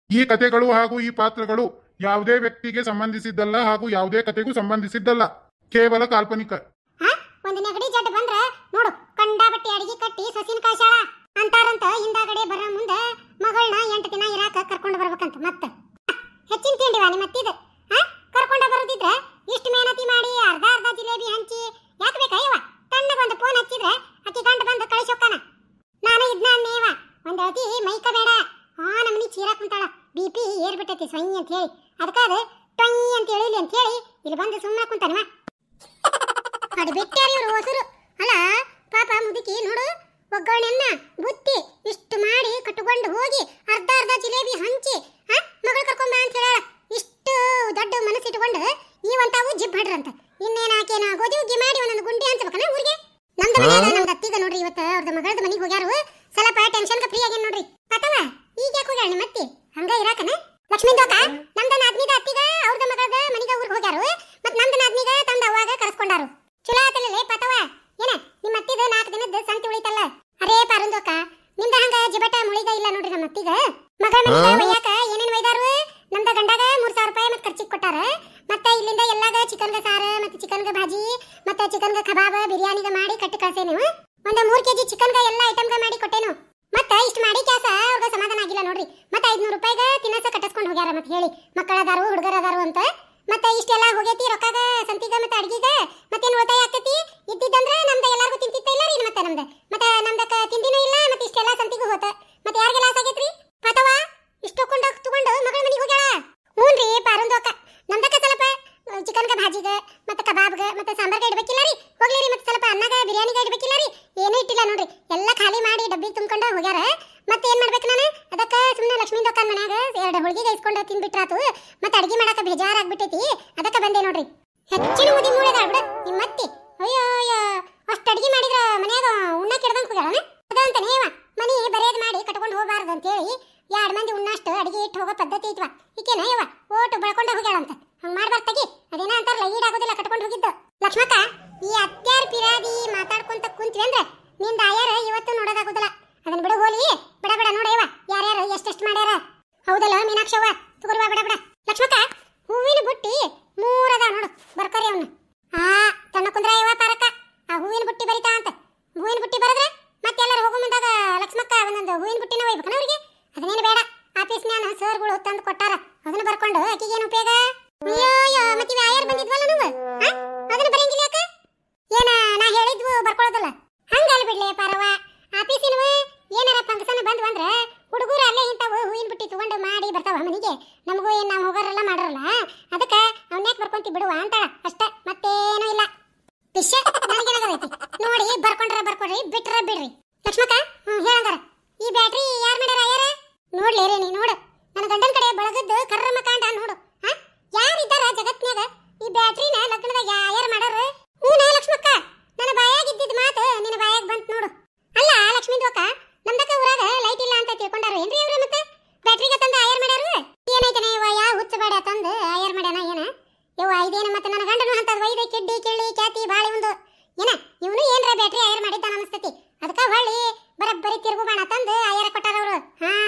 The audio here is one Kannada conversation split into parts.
ಈ ಕಥೆಗಳು ಹಾಗೂ ಈ ಪಾತ್ರಗಳು ಯಾವುದೇ ವ್ಯಕ್ತಿಗೆ ಸಂಬಂಧಿಸಿದ್ದಲ್ಲ ಹಾಗೂ ಯಾವುದೇ ಕಥೆಗೂ ಸಂಬಂಧಿಸಿದ್ದಲ್ಲ, ಕೇವಲ ಕಾಲ್ಪನಿಕ. ಒಂದು ನೆಗಡಿ ಜಡ್ ಬಂದ್ರ ನೋಡು ಕಂಡಾಬಟ್ಟಿ ಅಡಿಗೆ ಕಟ್ಟಿ ಸಸಿನ ಕಾಯ್ಸಾಳ ಅಂತಾರಂತ ಹಿಂದಾಗಡೆ ಬರ ಮುಂದ ಮಗಳನ್ನ 8 ದಿನ ಇರಾಕ ಕರ್ಕೊಂಡು ಬರ್ಬೇಕಂತ. ಮತ್ತ ಹೆಚ್ಚಿನ ತಿಂಡಿವಾ ನಿಮ್ಮ ಅತ್ತಿದ ಕರ್ಕೊಂಡ ಬರೋದಿದ್ರ ಇಷ್ಟು ಮೇಹನತಿ ಮಾಡಿ ಅರ್ಧ ಜಿಲೇಬಿ ಹಂಚಿ ಯಾಕೆ ಬೇಕಾಯವ? ತಣ್ಣಗ ಒಂದು ಫೋನ್ ಹಚ್ಚಿದ್ರೆ ಅಕ್ಕಿ ಗಂಡ ಬಂದು ಕಳಿಸೋಕಾನ. ನಾನು ಇದನ್ನ ಅನ್ನೇವ ಒಂದ್ ಅತಿ ಮೈಕ ಬೇಡ ನಮ್ಮನಿ ಚೀರಾ ಕುಂತಾಳ, BP ಏರ್ಬಿಟ್ಟೈತಿ ಸ್ವೈ ಅಂತ ಹೇಳಿ, ಅದಕ್ಕ ಅದು ಟೊಯ್ ಅಂತ ಹೇಳಿಲಿ ಅಂತ ಹೇಳಿ ಇಲ್ಲಿ ಬಂದು ಸುಮ್ಮನೆ ಕುಂತಾನವ. ಅದು ಬಿಟ್ಟಾರಿ ಇವರು ಹೊಸರು ಅಲ್ಲ ಪಾಪ ಮುದುಕಿ ನೋಡು, ಒಗ್ಗರಣೆನ್ನ ಬುತ್ತಿ ಇಷ್ಟು ಮಾಡಿ ಕಟ್ಟುಕೊಂಡು ಹೋಗಿ ಅರ್ಧ ಜಿಲೇಬಿ ಹಂಚಿ ಮಗಳು ಕರ್ಕೊಂಬ ಅಂತ ಹೇಳ. ಇಷ್ಟು ದೊಡ್ಡ ಮನಸ್ಸಿಟ್ಟುಕೊಂಡು ಈವಂತಾವು ಜಿಬ್ ಹಡ್ರಂತ. ಇನ್ನೇನು ಆಕೇನ ಗೋಧಿ ಉಗ್ಗಿ ಮಾಡಿ ಒಂದೊಂದು ಗುಂಡಿ ಹಂಚಬೇಕನ ಊರಿಗೆ. ನಮ್ದು ಅತ್ತಿಗ ನೋಡ್ರಿ ಇವತ್ತು ಅವ್ರದ್ದು ಮಗಳದ ಮನೆಗೆ ಹೋಗ್ಯಾರು, ಸ್ವಲ್ಪ ಟೆನ್ಷನ್ ಫ್ರೀ ಆಗ್ಯಾನ ನೋಡ್ರಿ. ಅಥವಾ ಈಗ ಯಾಕೆ ಹೋಗ್ಯಾಳ ನಿಮ್ಮ ಅತ್ತಿ ಹಂಗ ಇರಾಕನ? ಲಕ್ಷ್ಮೀದೋಕ ನಮ್ದ ನಾದ್ನಿದ ಅತ್ತಿಗ ಅವ್ರದ ಮಗಳದ ಮನೆಗೆ ಊರಿಗೆ ಹೋಗ್ಯಾರು, ಮತ್ ನಮ್ದ ನಾದ್ನಿಗ ತಂದ ಅವಾಗ ಕರೆಸ್ಕೊಂಡಾರು. ಚಲೋ ಆತಲ್ಲೇ ಪತವ ಏನ ನಿಮ್ಮ ಅತ್ತಿದ 4 ದಿನದ ಸಂತಿ ಉಳಿತಲ್ಲ. ಅರೇ ಪಾರುಂದೋಕ ನಿಮ್ದ ಹಂಗ ಜಿಬಟ ಮುಳಿಗ ಇಲ್ಲ ನೋಡ್ರಿ. ನಮ್ಮ ಅತ್ತಿಗ ಮಗಳ ಮನೆಗೆ ಒಯ್ಯಾಕ ಏನೇನ್ ಒಯ್ದಾರು? ನಮ್ದ ಗಂಡಾಗ 3,000 ರೂಪಾಯಿ ಮತ್ ಖರ್ಚಿಗೆ ಕೊಟ್ಟಾರ. ಮತ್ತೆ ಇಲ್ಲಿಂದ ಎಲ್ಲಾಗ ಚಿಕನ್ಗ ಸಾರ ಮತ್ತೆ ಚಿಕನ್ಗ ಭಾಜಿ ಮತ್ತೆ ಚಿಕನ್ಗ ಕಬಾಬ ಬಿರಿಯಾನಿಗ ಮಾಡಿ ಕಟ್ಟಿ ಕಳ್ಸೇನು. ಒಂದು 3 kg ಚಿಕನ್ಗ ಎಲ್ಲ ಐಟಮ್ಗ ಮಾಡಿ ಕೊಟ್ಟೇನು. ಮತ್ತೆ ಇಷ್ಟು ಮಾಡಿ ಕ್ಯಾಸ ಅವ್ರಿಗೆ ಸಮಾಧಾನ ಆಗಿಲ್ಲ ನೋಡ್ರಿ. ಮತ್ತೆ 500 ರೂಪಾಯಿಗ ತಿನ್ನಸ ಕಟ್ಟಿಸ್ಕೊಂಡು ಹೋಗ್ಯಾರ. ಮತ್ತೆ ಹೇಳಿ ಮಕ್ಕಳದಾರು ಹುಡುಗರದಾರು ಅಂತ. ಮತ್ತೆ ಇಷ್ಟೆಲ್ಲ ಹೋಗೈತಿ ರೊಕ್ಕಾಗ ಸಂತಿಗ ಮತ್ತೆ ಅಡ್ಗಿಗ ಮತ್ತೇನು ಉಳಿತಾಯ ಆಗ್ತೈತಿ? ಇದ್ದಿದ್ದಂದ್ರ ನಮ್ದ ಎಲ್ಲಾರ್ಗೂ ತಿಂತಿತ್ತ ಇಲ್ಲ ರೀ. ಮತ್ತೆ ನಮ್ದಕ್ಕ ತಿಂದಿನೂ ಇಲ್ಲ, ಮತ್ತೆ ಇಷ್ಟೆಲ್ಲ ಸಂತಿಗೂ ಹೋತ. ಮತ್ತೆ ಯಾರಿಗೆ ಲಾಸ್ ಆಗೈತ್ರಿ? ಪತವಾ ಇಷ್ಟು ತಗೊಂಡು ಮಗಳ ಮನೆಗೆ ಹೋಗ್ಯಾಳ. ಹ್ಞೂನ್ರಿ ಪಾರುಂದೋಕ ನಮ್ದಕ್ಕ ಸ್ವಲ್ಪ ಚಿಕನ್ಗ ಭಾಜಿಗ ಮತ್ತೆ ಕಬಾಬ್ಗ ಮತ್ತೆ ಸಾಂಬಾರ್ಗ ಇಡ್ಬೇಕಿಲ್ಲ ರೀ. ಹೋಗ್ಲಿ ರೀ. ಮತ್ತೆ ಸ್ವಲ್ಪ ಅನ್ನಗ ಬಿರಿಯಾನಿಗ ಇಡ್ಬೇಕಿಲ್ಲ ರೀ. ಏನೂ ಇಟ್ಟಿಲ್ಲ ನೋಡ್ರಿ, ಎಲ್ಲ ಖಾಲಿ ಮಾಡಿ ಡಬ್ಬಿಗೆ ತುಂಬ್ಕೊಂಡು ಹೋಗ್ಯಾರ. ಮತ್ತೆ ಏನ್ ಮಾಡ್ಬೇಕು ನಾನು? ಅದಕ್ಕ ಸುಮ್ಮನೆ ಲಕ್ಷ್ಮೀ ದೋಕಾನ್ ಮನ್ಯಾಗ 2 ಹೋಳಿಗೆ ಇಸ್ಕೊಂಡು ತಿನ್ಬಿಟ್ರಾತು. ಮತ್ತೆ ಅಡಿಗೆ ಮಾಡಾಕ ಬೇಜಾರಾಗ್ಬಿಟ್ಟೈತಿ, ಅದಕ್ಕ ಬಂದೆ ನೋಡ್ರಿ. ಹೆಚ್ಚಿನ ಮುದಿ ಮೂಳೆದ ಬಿಡ ನಿಮ್ಮ ಅತ್ತಿ. ಅಯ್ಯೋ ಅಷ್ಟು ಅಡಿಗೆ ಮಾಡಿದ್ರ ಮನ್ಯಾಗ ಉಣ್ಣಾಕ ಹಿಡ್ದಂಗ್ ಹೋಗ್ಯಾಳನ? ಅದಂತಾನೆ ಮನಿ ಬರೇದ್ ಮಾಡಿ ಕಟ್ಕೊಂಡು ಹೋಗಬಾರ್ದು ಅಂತ ಹೇಳಿ 2 ಮಂದಿ ಉಣ್ಣಷ್ಟು ಅಡಿಗೆ ಇಟ್ಟು ಹೋಗೋ ಪದ್ಧತಿ ಐತ್ವಾ. ಈಕೇನ ಓಟು ಬೆಳ್ಕೊಂಡ ಹೋಗ್ಯಾಳಂತ. ಹಂಗ ಮಾಡ್ಬಾರ್ದು ತಗಿ. ಅದೇನ ಅಂತಾರಲ್ಲ ಈಡಾಗೋದಿಲ್ಲ ಕಟ್ಕೊಂಡು ಹೋಗಿದ್ದು. ಲಕ್ಷ್ಮಕ್ಕ ಈ ಅತ್ಯಾರ ಪಿರಾದಿ ಮಾತಾಡ್ಕೊಂತ ಕುಂತ್ವಿ ಅಂದ್ರೆ ನಿಂದ ಆಯಾರ ಇವತ್ತು ನೋಡೋದಾಗೋದಿಲ್ಲ. ಅದನ್ನ ಬಿಡು ಹೋಲಿ. ಬಿಡ ನೋಡಯ್ಯವ ಯಾರ್ಯಾರು ಎಷ್ಟೆಷ್ಟು ಮಾಡ್ಯಾರ. ಹೌದಲ್ಲ ಮೀನಾಕ್ಷವ್ವ ತಗೋರ್ವ ಬಿಡ. ಲಕ್ಷ್ಮಕ್ಕ ಹೂವಿನ ಬುಟ್ಟಿ 3 ಅದಾವ ನೋಡು, ಬರ್ಕರಿ ಅವನ್ನ. ತಣ್ಣ ಕುಂದ್ರ ಯವ್ವ ಪಾರಕ್ಕ ಆ ಹೂವಿನ ಬುಟ್ಟಿ ಬರಿತಾ ಅಂತ. ಹೂವಿನ ಬುಟ್ಟಿ ಬರದ್ರೆ ಮತ್ತೆ ಎಲ್ಲರೂ ಹೋಗೋ ಮುಂದಾಗ ಲಕ್ಷ್ಮಕ್ಕ ಒಂದೊಂದು ಹೂವಿನ ಬುಟ್ಟಿನ ಒಯ್ಬೇಕನ ಅವ್ರಿಗೆ. ಅದನ್ನೇನು ಬೇಡ, ಆಫೀಸ್ನ್ಯಾನ ಸರ್ಗಳು ತಂದು ಕೊಟ್ಟಾರ, ಅದನ್ನ ಬರ್ಕೊಂಡು ಆಕಿಗೇನು ಉಪಯೋಗ? ಅಯ್ಯೋ ಮತ್ತೆ ಯಾರು ಬಂದಿದ್ವಲ್ಲ ನಾವು ಅದನ್ನ ಬರಂಗಿಲ್ಲ ಯಾಕ? ಏನ ನಾ ಹೇಳಿದ್ವು ಬರ್ಕೊಳ್ಳೋದಲ್ಲ ಹಂಗಲ್ಲ ಬಿಡ್ಲಿ ಪಾರವ. ಆಫೀಸಿನವ ಏನಾರ ಫಂಕ್ಷನ್ ಬಂದ್ರೆ ಹುಡುಗರು ಅಲ್ಲೇ ಇಂಥವು ಹೂವಿನ ಬುಟ್ಟಿ ತಗೊಂಡು ಮಾಡಿ ಬರ್ತಾವ ಮನೆಗೆ. ನಮಗೂ ಏನ್ ನಾವು ಹೋಗಾರಲ್ಲ ಮಾಡಾರಲ್ಲ, ಅದಕ್ಕ ಅವನ್ಯಾಕೆ ಬರ್ಕೊಂತಿ ಬಿಡುವ ಅಂತಾಳ ಅಷ್ಟೇ, ಮತ್ತೇನೂ ಇಲ್ಲ. ಪಿಶ ನನಗೇನಾಗೈತಿ ನೋಡಿ, ಬರ್ಕೊಡ್ರಿ ಬಿಟ್ರ ಬಿಡ್ರಿ. ಲಕ್ಷ್ಮಕ್ಕ ಹೇಳಂಗಾರ ಈ ಬ್ಯಾಟ್ರಿ ಯಾರು ಮಾಡ್ಯಾರ? ಯಾರ ನೋಡ್ಲಿ ರೇಣಿ ನೋಡು, ನನ್ನ ಗಂಡನ ಕಡೆ ಬಳಗದ್ದು ಕರ್ರಮ್ಮ ಕಾಂಡ ನೋಡು. ಯಾರಿದ್ದಾರ ಜಗತ್ನ್ಯಾಗ ಈ ಬ್ಯಾಟ್ರಿನ ಲಗ್ನದಾಗ ಯಾರು ಮಾಡಾರ? ಹೂನ ಲಕ್ಷ್ಮಕ್ಕ ನನ್ನ ಬಾಯಾಗಿದ್ದಿದ್ ಮಾತು ನಿನ್ನ ಬಾಯಾಗ ಬಂತು ನೋಡು. ಅಲ್ಲ ಲಕ್ಷ್ಮೀದೋಕ ನಮ್ದಕ್ಕ ಊರಾಗ ಲೈಟ್ ಇಲ್ಲ ಅಂತ ತಿಳ್ಕೊಂಡಾರ ಏನ್ರಿ ಅವ್ರು? ಮತ್ತೆ ಬ್ಯಾಟ್ರಿಗ ತಂದು ಆಯರ್ ಮಾಡ್ಯಾರು. ಏನೈತನ ಇವ ಯಾವ ಹುಚ್ಚ ಬೇಡ ತಂದು ಆಯರ್ ಮಾಡ್ಯಾನ ಏನ ಯವ್ವ? ಇದೇನ ಮತ್ತೆ ನನ್ನ ಗಂಡನು ಅಂತದ್ ವೈದೆ ಕಿಡ್ಡಿ ಕಿಳ್ಳಿ ಖ್ಯಾತಿ ಬಾಳಿ ಒಂದು ಏನ ಇವನು ಏನ್ರ ಬ್ಯಾಟ್ರಿ ಆಯರ್ ಮಾಡಿದ್ದಾನ ಅನಿಸ್ತತಿ. ಅದಕ್ಕ ಹೊಳ್ಳಿ ಬರಬ್ಬರಿ ತಿರುಗು ಬಾಣ ತಂದು ಆಯರ್ ಕೊಟ್ಟಾರ ಅವರು.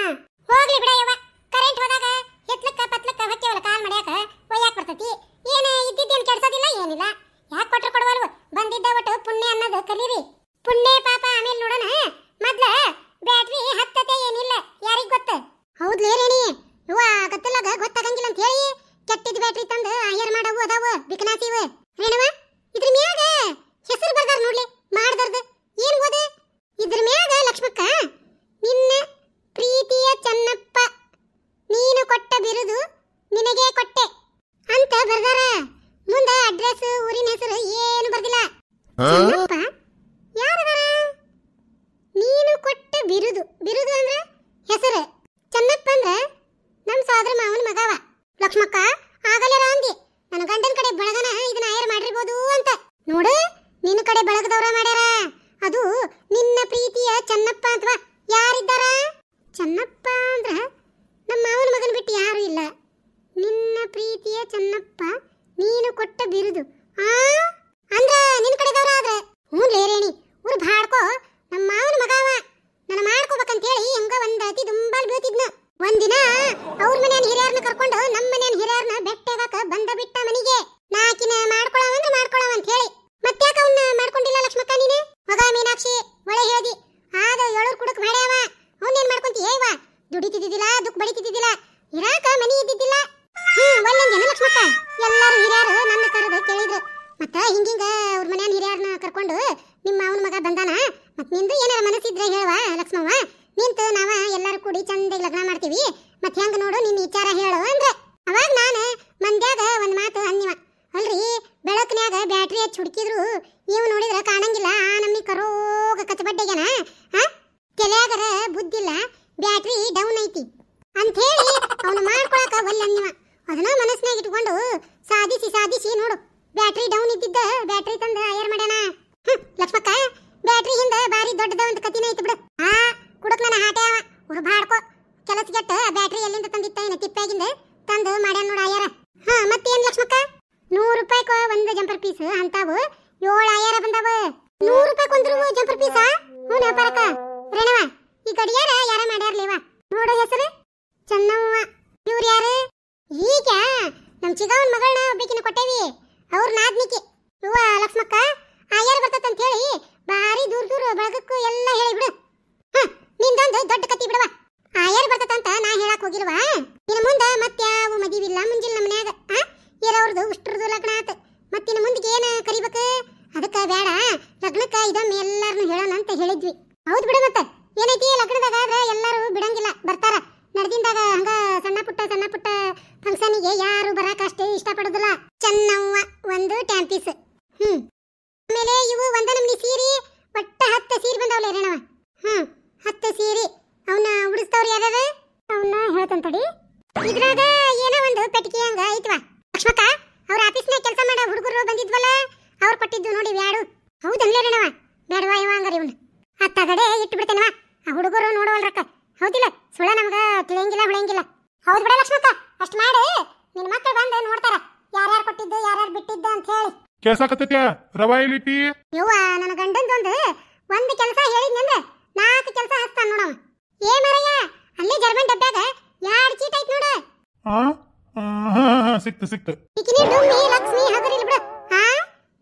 ಹೋಗ್ಲಿ ಬಿಡ ಯವ್ವ, ಕರೆಂಟ್ ಹೋದಾಗ ಎತ್ಲಕ್ಕ ಪತ್ಲಕ್ಕ ಹೊಚ್ಚವಲ್ಲ ಕಾಲ್ ಮಾಡ್ಯಾಕ ಒಯ್ಯಾಕ ಬರ್ತತಿ. ಏನ ಇದ್ದಿದ್ದೇನು ಕೆಡ್ಸೋದಿಲ್ಲ ಏನಿಲ್ಲ. ಯಾಕೆ ಕೊಟ್ರು ಕೊಡುವಲ್ವ? ಬಂದಿದ್ದ ಒಟ್ಟು ಪುಣ್ಯ ಅನ್ನೋದು ಕಲೀರಿ. ಪುಣ್ಯ ಪಾಪ ಆಮೇಲೆ ನೋಡೋಣ. ಮೊದ್ಲ ಬ್ಯಾಟ್ರಿ ಹತ್ತತೆ ಏನಿಲ್ಲ ಯಾರಿಗ್ ಗೊತ್ತ? ಹೌದ್ಲೇ ರೇಣಿ ಇವ ಗತ್ತಲಾಗ ಗೊತ್ತಾಗಂಗಿಲ್ಲ ಅಂತ ಹೇಳಿ ಕೆಟ್ಟಿದ್ ಬ್ಯಾಟ್ರಿ ತಂದು ಆಯರ್ ಮಾಡವು ಅದಾವು ಬಿಕನಾಸಿವ. ರೇಣವ ಇದ್ರ ಮ್ಯಾಗ ಹೆಸರು ಬರ್ದಾರ ನೋಡ್ಲಿ ಮಾಡ್ದಾರ್ದ. ಏನ್ ಓದ ಇದ್ರ ಮ್ಯಾಗ? ಲಕ್ಷ್ಮಕ್ಕ ನಿನ್ನ ಪ್ರೀತಿಯ ಚನ್ನಪ್ಪ ನೀನು ಕೊಟ್ಟ ಬಿರುದು ನಿನಗೆ ಕೊಟ್ಟೆ ಅಂತ ಬರ್ದಾರ. ಮುಂದ ಅಡ್ರೆಸ್ ಊರಿನ ಹೆಸರು ಏನು ಬರ್ದಿಲ್ಲ. ಚನ್ನಪ್ಪ ಯಾರದಾರ? ನೀನು ಕೊಟ್ಟ ಬಿರುದು ಅಂದ್ರೆ ಹೆಸರು. ಚನ್ನಪ್ಪ ಅಂದ್ರ ನಮ್ ಸೋದರ ಮಾವನ ಮಗವ. ಲಕ್ಷ್ಮಕ್ಕ ಆಗಲೇ ಅಂದಿ ನನ್ನ ಗಂಡನ ಕಡೆ ಬಳಗನ ಇದನ್ನ ಆಯರ್ ಮಾಡಿರ್ಬೋದು ಅಂತ. ನೋಡು ನಿನ್ನ ಕಡೆ ಬಳಗದವ್ರ ಮಾಡ್ಯಾರ. ಅದು ನಿನ್ನ ಪ್ರೀತಿಯ ಚನ್ನಪ್ಪ ಅಂತವಾ. ಯಾರಿದ್ದಾರ? ಚನ್ನಪ್ಪ ಅಂದ್ರ ನಮ್ಮ ಮಾವನ ಮಗನ ಬಿಟ್ಟು ಯಾರು ಇಲ್ಲ. ನಿನ್ನ ಪ್ರೀತಿಯ ಚನ್ನಪ್ಪ ನೀನು ಕೊಟ್ಟ ಬಿರುದು ಅಂದ್ರ ನಿನ್ನ ಕಡೆದವ್ರ ಆದ್ರ? ಹ್ಞೂ ರೇಣಿ ಊರು ಬಾಡ್ಕೋ ನಮ್ಮ ಮಾವನ ಮಗವ. ನನ್ನ ಮಾಡ್ಕೋಬೇಕಂತ ಹೇಳಿ ಹೆಂಗ ಒಂದ್ ಅತಿ ದುಂಬಾಲ್ ಬೀಳ್ತಿದ್ನ. ಒಂದಿನ ಅವ್ರ ಮನಿಗೆ ನಾಕಿನ ಮಾಡ್ಕೊಳವಂದ್ರೆ ಮಾಡ್ಕೊಳವ ಅಂತ ಹೇಳಿ ಮತ್ತ್ಯಾಕ ಅವನ್ನ ಮಾಡ್ಕೊಂಡಿಲ್ಲ ಲಕ್ಷ್ಮಕ್ಕ ನೀನು ಮಗ ಮೀನಾಕ್ಷಿ ಒಳ್ಳೆ ಹೇಳ್ದಿ ಆದ ಏಳೂರ್ ಕುಡಕ್ ಮಾಡ್ಯಾವ ಅವನೇನ್ ಮಾಡ್ಕೊಂತಿ ಏವ ದುಡಿತಿದ್ದಿಲ್ಲ ದುಃಖ ಬಡಿತಿದ್ದಿಲ್ಲ ಇರಾಕ ಮನಿ ಇದ್ದಿದ್ದಿಲ್ಲ ಒಳ್ಳೆಂದೇನು ಲಕ್ಷ್ಮಕ್ಕ ಎಲ್ಲಾರು ಹಿರಿಯರು ನನ್ನ ಕರೆದು ಕೇಳಿದ್ರು ಮತ್ತ ಹಿಂಗಿಂಗ ಅವ್ರ ಮನ್ಯಾನ ಹಿರಿಯರನ್ನ ಕರ್ಕೊಂಡು ನಿಮ್ಮ ಅವನ ಮಗ ಬಂದಾನ ಮತ್ ನಿಂದು ಏನಾರ ಮನಸ್ಸಿದ್ರೆ ಹೇಳುವ ಲಕ್ಷ್ಮವ್ವ ನಿಂತು ನಾವ ಎಲ್ಲಾರು ಕೂಡಿ ಚಂದಾಗಿ ಲಗ್ನ ಮಾಡ್ತೀವಿ ಮತ್ ಹೆಂಗ ನೋಡು ನಿನ್ನ ವಿಚಾರ ಹೇಳು ಅಂದ್ರೆ ಅವಾಗ ನಾನು ಮಂದ್ಯಾಗ ಒಂದ್ ಮಾತು ಅಂದಿವ ಅಲ್ರಿ ಬೆಳಕನ್ಯಾಗ ಬ್ಯಾಟ್ರಿ ಹಚ್ಚಿ ಹುಡುಕಿದ್ರು ಇವ್ ನೋಡಿದ್ರ ಕಾಣಂಗಿಲ್ಲ ಆ ನಮ್ನಿ ಕರೋಗ ಕಚ್ಚಬಡ್ಡೆಗನ ತಲೆಯಾಗರ ಬುದ್ಧಿಲ್ಲ ಬ್ಯಾಟ್ರಿ ಡೌನ್ ಐತಿ ಅಂತ ಹೇಳಿ ಅವನು ಮಾಡ್ಕೊಳಕ ಒಲ್ಲೆ ಅಂದಿವ ಅದನ್ನ ಮನಸ್ನಾಗ ಇಟ್ಕೊಂಡು ಸಾಧಿಸಿ ನೋಡು ಬ್ಯಾಟ್ರಿ ಡೌನ್ ಇದ್ದಿದ್ದ ಬ್ಯಾಟ್ರಿ ತಂದ ಆಯರ್ ಮಾಡ್ಯಾನ ಲಕ್ಷ್ಮಕ್ಕ ಬ್ಯಾಟ್ರಿ ಹಿಂದ ಬಾರಿ ದೊಡ್ಡದ ಒಂದು ಕತಿನ ಐತಿ ಬಿಡು ಕುಡಕ್ ನನ್ನ ಹಾಟ್ಯಾವ ಉರು ಬಾಡ್ಕೋ ಕೆಲಸಗೆಟ್ಟ ಬ್ಯಾಟ್ರಿ ಎಲ್ಲಿಂದ ತಂದಿತ್ತ ಏನ ತಿಪ್ಪಾಗಿಂದ ತಂದು ಮಾಡ್ಯಾನ ನೋಡ ಆಯರ ಮತ್ತೇನ್ ಲಕ್ಷ್ಮಕ್ಕ 100 ರೂಪಾಯಿಕ ಒಂದು ಜಂಪರ್ ಪೀಸ್ ಅಂತಾವು 7 ಆಯರ ಬಂದಾವ 100 ರೂಪಾಯಿಕ ಒಂದು ಜಂಪರ್ ಪೀಸ ಹ್ಞೂ ವ್ಯಾಪಾರಕ್ಕ ರೇಣವ ಈ ಗಡಿಯಾರ ಯಾರ ಮಾಡ್ಯಾರ್ಲೇವ ನೋಡು ಹೆಸರು ಚೆನ್ನವ್ವ ಇವ್ರು ಯಾರು ಈಗ ನಮ್ ಚಿಗವನ್ ಮಗಳನ್ನ ಒಬ್ಬಕಿನ ಕೊಟ್ಟೇವಿ ಅವ್ರ ನಾದ್ನಿಕೆ ಇವ ಲಕ್ಷ್ಮಕ್ಕ ಆಯರ್ ಬರ್ತಂತ ಹೇಳಿ ಬಾರಿ ದೂರ ಬಳಗಕ್ಕೂ ಎಲ್ಲ ಹೇಳಿಬಿಡು ನಿಂದೊಂದು ದೊಡ್ಡ ಕತಿ ಬಿಡವ ಆಯರ್ ಬರ್ತಂತ ನಾ ಹೇಳಕ್ ಹೋಗಿಲ್ವಾ ಇನ್ನು ಮುಂದ ಮತ್ಯಾವ ಮದಿವಿಲ್ಲ ಮುಂಜಿಲ್ ನಮ್ಮ ಮನ್ಯಾಗ ಇರೋರ್ದು ಉಷ್ಟ್ರದು ಲಗ್ನ ಆತ ಮತ್ತಿನ ಮುಂದಿಗೆ ಏನ ಕರಿಬೇಕು ಅದಕ್ಕ ಬೇಡ ಲಗ್ನಕ್ಕ ಇದೊಮ್ಮೆ ಎಲ್ಲಾರನು ಹೇಳೋಣ ಅಂತ ಹೇಳಿದ್ವಿ ಹೌದು ಬಿಡು ಮತ್ತ ಏನೈತಿ ಲಗ್ನದಾಗ ಆದ್ರೆ ಎಲ್ಲಾರು ಬಿಡಂಗಿಲ್ಲ ಬರ್ತಾರ ನಡೆದಿಂದಾಗ ಹಂಗ ಸಣ್ಣ ಪುಟ್ಟ ಫಂಕ್ಷನಿಗೆ ಯಾರು ಬರಾಕ ಅಷ್ಟೇ ಇಷ್ಟಪಡೋದಿಲ್ಲ ಚೆನ್ನವ್ವ ಒಂದು ಟ್ಯಾಂಪೀಸ್ ಆಮೇಲೆ ಇವು ಒಂದ ನಮ್ನಿ ಸೀರೆ ಒಟ್ಟ 10 ಸೀರೆ ಬಂದವಲ್ಲ ರೇಣವ 10 ಸೀರೆ ಅವನ್ನ ಉಡಿಸ್ತವ್ರು ಯಾರು ಅವನ್ನ ಹೇಳ್ತಂತಡಿ ಇದ್ರಾಗ ಏನೋ ಒಂದು ಪೆಟ್ಟಿಗೆ ಹಂಗ ಐತ್ವಾ ಲಕ್ಷ್ಮಕ್ಕ ಅವ್ರ ಆಫೀಸ್ನಾಗ ಕೆಲಸ ಮಾಡೋ ಹುಡುಗರು ಬಂದಿದ್ವಲ್ಲ ಅವ್ರು ಕೊಟ್ಟಿದ್ದು ನೋಡಿ ಬ್ಯಾಡು ಹೌದನ್ಲೇ ರೇಣವ ಬೇಡವಾ ಇವ ಹಂಗಾರ ಇವನು ಅತ್ತಗಡೆ ಇಟ್ಟು ಬಿಡ್ತೇನವ ಆ ಹುಡುಗರು ನೋಡವಲ್ರಕ್ಕ ಹೌದಿಲ್ಲ ಸುಳ ನಮಗ ತಿಳಿಯಂಗಿಲ್ಲ ಹೊಳೆಯಂಗಿಲ್ಲ ಹೌದು ಬಿಡ ಲಕ್ಷ್ಮಕ್ಕ ಅಷ್ಟ್ ಮಾಡಿ ನಿನ್ನ ಮಕ್ಕಳು ಬಂದು ನೋಡ್ತಾರ ಯಾರ್ಯಾರು ಕೊಟ್ಟಿದ್ದು ಯಾರ್ಯಾರು ಬಿಟ್ಟಿದ್ದು ಅಂತ ಹೇಳಿ ಕೇಳ್ಸಾಕತ್ತೈತ್ಯ ರವಾ ಎಲ್ಲಿಟ್ಟಿ ಯವ್ವ ನನ್ನ ಗಂಡಂದೊಂದು ಒಂದು ಕೆಲಸ ಹೇಳಿದ್ನಂದ್ರೆ 4 ಕೆಲಸ ಹಚ್ತಾನ ನೋಡವ ಏ ಮರಯ್ಯ ಅಲ್ಲೇ ಜರ್ಮನ್ ಡಬ್ಬ್ಯಾಗ 2 ಚೀಟ್ ಐತ್ ನೋಡು ಸಿಕ್ತು ಇಕಿನಿ ಡುಮ್ಮಿ ಲಕ್ಷ್ಮಿ ಹಗರಿಲ್ ಬಿಡು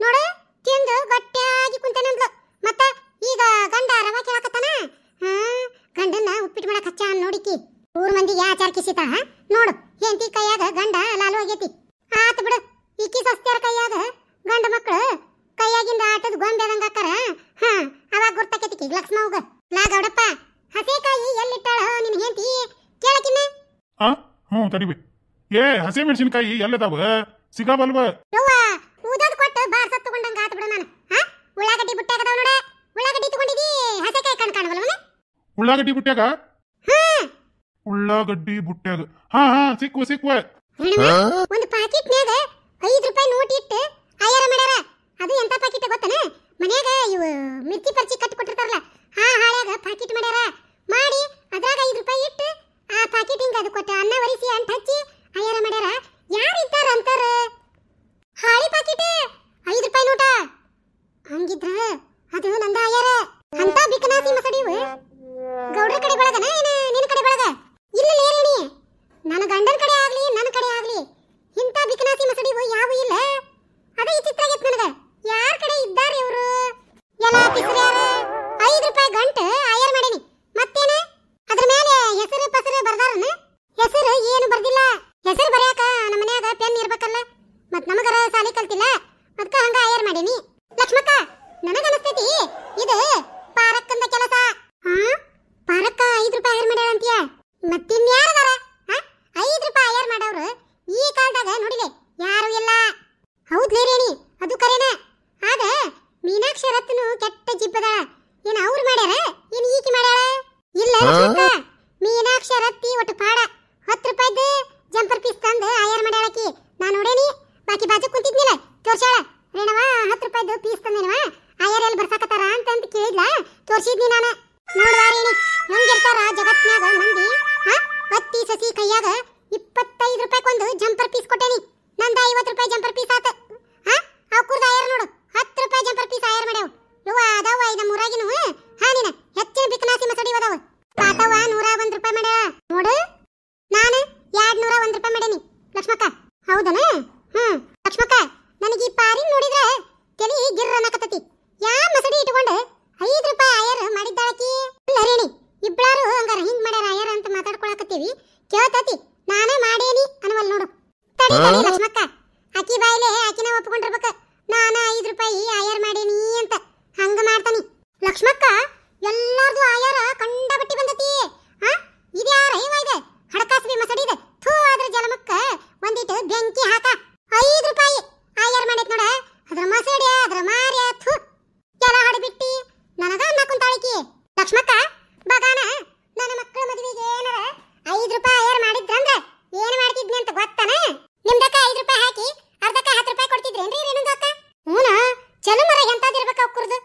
ನೋಡು ತಿಂದು ಗಟ್ಟಿಯಾಗಿ ಕುಂತನಂದ್ಲು ಮತ್ತ ಈಗ ಗಂಡ ರವಾ ಕೇಳಕತ್ತಾನ ಗಂಡನ್ನ ಉಪ್ಪಿಟ್ಟು ಮಾಡಕ್ ಹಚ್ಚ ನೋಡಿಕಿ ಊರ್ ಮಂದಿಗೆ ಆಚಾರ ಕಿಸಿತ ನೋಡು ಹೆಂಡತಿ ಕೈಯಾಗ ಗಂಡ ಲಾಲು ಆಗೈತಿ ಆತ ಬಿಡು ಇಕ್ಕಿ ಸಸ್ತ್ಯಾರ ಕೈಯಾಗ ಗಂಡ ಮಕ್ಕಳು ಕೈಯಾಗಿಂದ ಆಟದ ಗೊಂಬೆದಂಗ ಆಕಾರ ಅವಾಗ ಗುರ್ತಾಕೈತಿ ಲಕ್ಷ್ಮವ್ಗ ಲಾ ಗೌಡಪ್ಪ ಹಸೆಕಾಯಿ ಎಲ್ಲಿಟ್ಟಾಳ ನಿನ್ ಹೆಂಡತಿ ಕೇಳಕಿನ್ನ ತಡಿಬಿ ಏ ಹಸಿ ಮೆಣಸಿನಕಾಯಿ ಎಲ್ಲದಾವ ಸಿಗಬಲ್ವ ಯವ್ವ ಊದದ್ ಕೊಟ್ಟು ಬಾರ್ ಸತ್ ತಗೊಂಡಂಗ ಆತ ಬಿಡು ನಾನು ಉಳ್ಳಾಗಡ್ಡಿ ಬುಟ್ಟಾಗದಾವ ನೋಡ ಉಳ್ಳಾಗಡ್ಡಿ ತಗೊಂಡಿದಿ ಹಸೆಕಾಯಿ ಕಾಣವಲ್ವನ ಉಳ್ಳಾಗಡ್ಡಿ ಬುಟ್ಟ್ಯಾಗ ಉಳ್ಳಾಗಡ್ಡಿ ಬುಟ್ಟ್ಯಾಗ ಸಿಕ್ವ ಒಂದು ಪಾಕಿಟ್ನ್ಯಾಗ 5 ರೂಪಾಯಿ ನೋಟ್ ಇಟ್ಟು ಆಯರ ಮಾಡ್ಯಾರ ಅದು ಎಂತ ಪಾಕಿಟ್ ಗೊತ್ತನ ಮನ್ಯಾಗ ಇವು ಮಿರ್ಚಿ ಪರ್ಚಿ ಕಟ್ಟಿ ಕೊಟ್ಟಿರ್ತಾರಲ್ಲ ಹಾಳ್ಯಾಗ ಪಾಕಿಟ್ ಮಾಡ್ಯಾರ ಮಾಡಿ ಅದ್ರಾಗ 5 ರೂಪಾಯಿ ಇಟ್ಟು ಆ ಪಾಕಿಟ್ ಹಿಂಗ ಅದು ಕೊಟ್ಟ ಅನ್ನ ವರಿಸಿ ಅಂಟ್ ಹಚ್ಚಿ ಆಯರ ಮಾಡ್ಯಾರ ಯಾರು ಇದ್ದಾರ ಅಂತಾರ ಹಾಳಿ ಪಾಕಿಟ್ 5 ರೂಪಾಯಿ ನೋಟ ಹಂಗಿದ್ರ ಅದು ನಂದ ಆಯರ ಅಂತ ಬಿಕನಾಸಿ ಮಸಡಿವು ಗೌಡ್ರ ಕಡೆ ಬಳಗನ ಏನ ನಿನ್ನ ಕಡೆ ಬಳಗ ಇಲ್ಲ ಲೇರಣಿ ನನ್ನ ಗಂಡನ ಕಡೆ ಆಗ್ಲಿ ನನ್ನ ಕಡೆ ಆಗ್ಲಿ ಇಂತ ಬಿಕನಾಸಿ ಮಸಡಿವು ಯಾವು ಇಲ್ಲ ಅದ ಈ ಚಿತ್ರ ಆಗೈತ್ ನನಗ ಯಾರ ಕಡೆ ಇದ್ದಾರೆ ಇವರು ಎಲ್ಲ ಪಿಸ್ರ್ಯಾರ 5 ರೂಪಾಯಿ ಗಂಟೆ ಆಯರ್ ಮಾಡೇನಿ ಮತ್ತೇನ ಅದ್ರ ಮೇಲೆ ಹೆಸರು ಪಸರು ಬರ್ದಾರನ ಹೆಸರು ಏನು ಬರ್ದಿಲ್ಲ ಹೆಸರು ಬರ್ಯಾಕ ನಮ್ಮ ಮನ್ಯಾಗ ಪೆನ್ ಇರ್ಬೇಕಲ್ಲ ಮತ್ ನಮಗರ ಸಾಲಿ ಕಲ್ತಿಲ್ಲ ಅದಕ್ಕ ಹಂಗ ಆಯರ್ ಮಾಡೇನಿ ಲಕ್ಷ್ಮಕ್ಕ ನನಗ ಅನಸ್ತೈತಿ ಇದು ಪಾರಕ್ಕಂದ ಕೆಲಸ ಪಾರಕ್ಕ 5 ರೂಪಾಯಿ ಆಯರ್ ಮಾಡ್ಯಾರ ಅಂತೀಯ ಮತ್ತಿನ್ಯಾರದಾರ 5 ರೂಪಾಯಿ ಆಯರ್ ಮಾಡವ್ರು ಈ ಕಾಲದಾಗ ನೋಡಿಲೆ ಯಾರು ಇಲ್ಲ ಹೌದ್ಲೇ ರೇಣಿ ಅದು ಕರೆನ ಆದ ಮೀನಾಕ್ಷಿ ರತ್ನು ಕೆಟ್ಟ ಜಿಬ್ಬದ ಏನ್ ಅವ್ರು ಮಾಡ್ಯಾರ ಏನ್ ಈಕಿ ಮಾಡ್ಯಾಳ ಇಲ್ಲ ಮೀನಾಕ್ಷಿ ರತ್ತಿ ಒಟ್ಟು ಪಾಡ 10 ರೂಪಾಯಿದ ಜಂಪರ್ ಪೀಸ್ ತಂದು ಆಯರ್ ಮಾಡ್ಯಾಳಕಿ ನಾ ನೋಡೇನಿ ಬಾಕಿ ಬಾಜು ಕುಂತಿದ್ನಿಲ್ಲ ತೋರ್ಸಾಳ ರೇಣವ 10 ರೂಪಾಯಿದ ಪೀಸ್ ತಂದೇನವ ಆಯರ್ ಎಲ್ಲಿ ಬರ್ಸಾಕತ್ತಾರ ಅಂತ ಕೇಳಿದ್ಲ ತೋರ್ಸಿದ್ನಿ ನಾನು ನೋಡ್ವಾ ರೇಣಿ ಹೆಂಗಿರ್ತಾರ ಜಗತ್ನ್ಯಾಗ ಮಂದಿ ಅತ್ತಿ ಸಸಿ ಕೈಯಾಗ 25 ರೂಪಾಯಿಗೊಂದು ಜಂಪರ್ ಪೀಸ್ ಕೊಟ್ಟೇನಿ ನಂದ 50 ರೂಪಾಯಿ ಜಂಪರ್ ಪೀಸ್ ಆತ ಅವ್ಕುರ್ದ ಆಯರ್ ನೋಡು 10 ರೂಪಾಯಿ ಜಂಪರ್ ಪೀಸ್ ಆಯರ್ ಮಾಡ್ಯಾವ ಇವ ಅದಾವ ನಮ್ಮ ಊರಾಗಿನ ನೀನ ಹೆಚ್ಚಿನ ಬಿಕನಾಸಿ ಮಸಡಿ ಅದಾವ ಪಾತವ 101 ರೂಪಾಯಿ ಮಾಡ್ಯಾವ ನೋಡು ನಾನು 201 ರೂಪಾಯಿ ಮಾಡೇನಿ ಲಕ್ಷ್ಮಕ್ಕ ಹೌದನ ಒಪ್ಕೊಂಡಿರ್ಬೇಕ ನಾನು 5 ರೂಪಾಯಿ ಆಯರ್ ಮಾಡೀನಿ ಅಂತ ಹಂಗ ಮಾಡ್ತಾನಿ ಲಕ್ಷ್ಮಕ್ಕ ಎಲ್ಲಾರ್ದು ಆಯಾರ ಕಂಡಬಟ್ಟಿ ಬಂದತಿ ಇದ್ಯಾರ ಇದೆ ಹಡಕಾಸ್ಬಿ ಮಸಡಿದೆ ಥೂ ಅದ್ರ ಜಲಮಕ್ಕ ಒಂದಿಟ್ಟು ಬೆಂಕಿ ಹಾಕ 5 ರೂಪಾಯಿ ಆಯರ್ ಮಾಡೈತ್ ನೋಡ ಅದ್ರ ಮಸಡಿ ಅದ್ರ ಮಾರ್ಯ ಥೂ ಎಲ್ಲ ಹಡಿಬಿಟ್ಟಿ ನನಗ ಅನ್ನಕುಂತಾಳಿಕಿ ಲಕ್ಷ್ಮಕ್ಕ ಬಗಾನ ನನ್ನ ಮಕ್ಕಳ ಮದುವೆಗೆ ಏನಾರ 5 ರೂಪಾಯಿ ಆಯರ್ ಮಾಡಿದ್ರಂದ್ರ ಏನ್ ಮಾಡ್ತಿದ್ನಿ ಅಂತ ಗೊತ್ತಾನ ನಿಮ್ದಕ್ಕ 5 ರೂಪಾಯಿ ಹಾಕಿ ಅರ್ಧಕ್ಕ 10 ರೂಪಾಯಿ ಕೊಡ್ತಿದ್ರೇನ್ರಿ ರೇಣುಗ ಅಕ್ಕ ಹೂನ ಚಲು ಮರ ಎಂತದಿರ್ಬೇಕ ಅವ್ಕುರ್ದು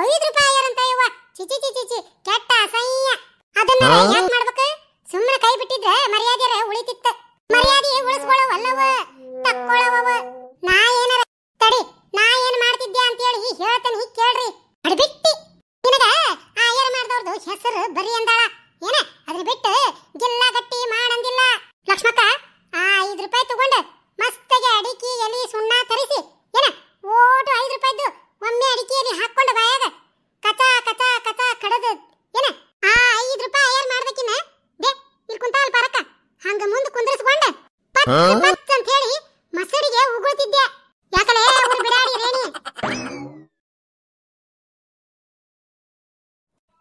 5 ರೂಪಾಯಿ ಆಯರ್ ಅಂತ ಯವ್ವ ಚಿಚಿ ಚಿಚಿ ಚಿ ಕೆಟ್ಟ ಅಸಹ್ಯ ಅದನ್ನ ಯಾಕೆ ಮಾಡ್ಬೇಕು ಸುಮ್ಮನೆ ಕೈ ಬಿಟ್ಟಿದ್ರೆ ಮರ್ಯಾದೆರ ಉಳಿತಿತ್ತ ಮರ್ಯಾದೆ ಉಳಿಸ್ಕೊಳ್ಳವಲ್ಲವ ತಕ್ಕೊಳ್ಳವವ ನಾ ಏನಾರ ತಡಿ ನಾ ಏನ್ ಮಾಡ್ತಿದ್ದೆ ಅಂತ ಹೇಳಿ ಹೇಳ್ತೇನೆ ಕೇಳ್ರಿ ಅಡ್ಬಿಟ್ಟಿ ನಿನಗ ಆಯರ್ ಮಾಡ್ದವ್ರದು ಹೆಸರು ಬರಿ ಅಂದಾಳ ಏನ ಅದ್ರ ಬಿಟ್ಟು ಗಿಲ್ಲ ಗಟ್ಟಿ ಮಾಡಂದಿಲ್ಲ ಲಕ್ಷ್ಮಕ್ಕ 5 ರೂಪಾಯಿ ತಗೊಂಡ ಮಸ್ತಗೆ ಅಡಿಕೆ ಎಲಿ ಸುಣ್ಣ ತರಿಸಿ ಏನ ಓಟು 5 ರೂಪಾಯಿದ್ದು ಒಮ್ಮೆ ಅಡಿಕೆಯಲ್ಲಿ ಹಾಕೊಂಡು ಬಾಯಾಗ ಕಚಾ ಕಚಾ ಕಚಾ ಕಡದ ಏನ 5 ರೂಪಾಯಿ ಆಯರ್ ಮಾಡ್ಬೇಕಿನ ದೇ ಇಲ್ಲಿ ಕುಂತಾಲ್ ಬರಕ ಹಂಗ ಮುಂದೆ ಕುಂದ್ರಿಸ್ಕೊಂಡ ಪತ್ ಪತ್ ಅಂತ ಹೇಳಿ ಮಸಡಿಗೆ ಉಗುಳ್ತಿದ್ದೆ ಯಾಕಲೇ ಅವ್ರು ಬಿಡಾಡಿ ರೇಣಿ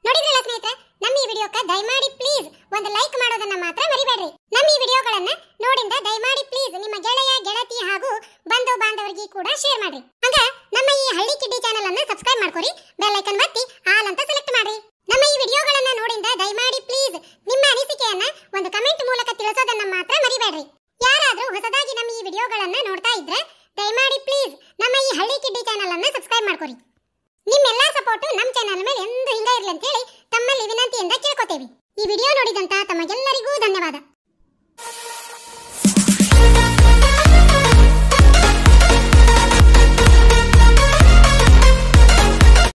ನೋಡಿದ್ರಲ್ಲ ಸ್ನೇಹಿತರೆ ನಮ್ಮ ಈ ವಿಡಿಯೋಕ್ಕೆ ದಯಮಾಡಿ ಪ್ಲೀಸ್ ಒಂದು ಲೈಕ್ ಮಾಡೋದನ್ನ ಮಾತ್ರ ಮರಿಬೇಡ್ರಿ ನಮ್ಮ ಈ ವಿಡಿಯೋಗಳನ್ನ ನೋಡಿಂದ ದಯಮಾಡಿ ಪ್ಲೀಸ್ ನಿಮ್ಮ ಗೆಳೆಯ ಗೆಳತಿ ಹಾಗೂ ಬಂಧು ಬಾಂಧವರಿಗೆ ಕೂಡ ಶೇರ್ ಮಾಡ್ರಿ ಹಂಗ ನಮ್ಮ ಈ ಹಳ್ಳಿ ಕಿಡ್ಡಿ ಚಾನೆಲ್ ಅನ್ನ ಸಬ್ಸ್ಕ್ರೈಬ್ ಮಾಡ್ಕೊರಿ ಬೆಲ್ ಐಕಾನ್ ಒತ್ತಿ ಆಲ್ ಅಂತ ಸೆಲೆಕ್ಟ್ ಮಾಡ್ರಿ ನಮ್ಮ ಈ ವಿಡಿಯೋಗಳನ್ನ ನೋಡಿಂದ ದಯಮಾಡಿ ಪ್ಲೀಸ್ ನಿಮ್ಮ ಅನಿಸಿಕೆಯನ್ನ ಒಂದು ಕಮೆಂಟ್ ಮೂಲಕ ತಿಳಿಸೋದನ್ನ ಮಾತ್ರ ಮರಿಬೇಡ್ರಿ ಯಾರಾದ್ರೂ ಹೊಸದಾಗಿ ನಮ್ಮ ಈ ವಿಡಿಯೋಗಳನ್ನ ನೋಡ್ತಾ ಇದ್ರೆ ದಯಮಾಡಿ ಪ್ಲೀಸ್ ನಮ್ಮ ಈ ಹಳ್ಳಿ ಕಿಡ್ಡಿ ಚಾನೆಲ್ ಅನ್ನ ಸಬ್ಸ್ಕ್ರೈಬ್ ಮಾಡ್ಕೊರಿ ನಿಮ್ಮೆಲ್ಲಾ ಸಪೋರ್ಟ್ ನಮ್ಮ ಚಾನೆಲ್ ಮೇಲೆ ಎಂದು ಹಿಂಗ ಇರ್ಲಿ ಅಂತ ಹೇಳಿ ತಮ್ಮಲ್ಲಿ ವಿನಂತಿಯಿಂದ ಕೇಳ್ಕೊತೇವೆ ಈ ವಿಡಿಯೋ ನೋಡಿದಂತ ತಮಗೆಲ್ಲರಿಗೂ ಧನ್ಯವಾದ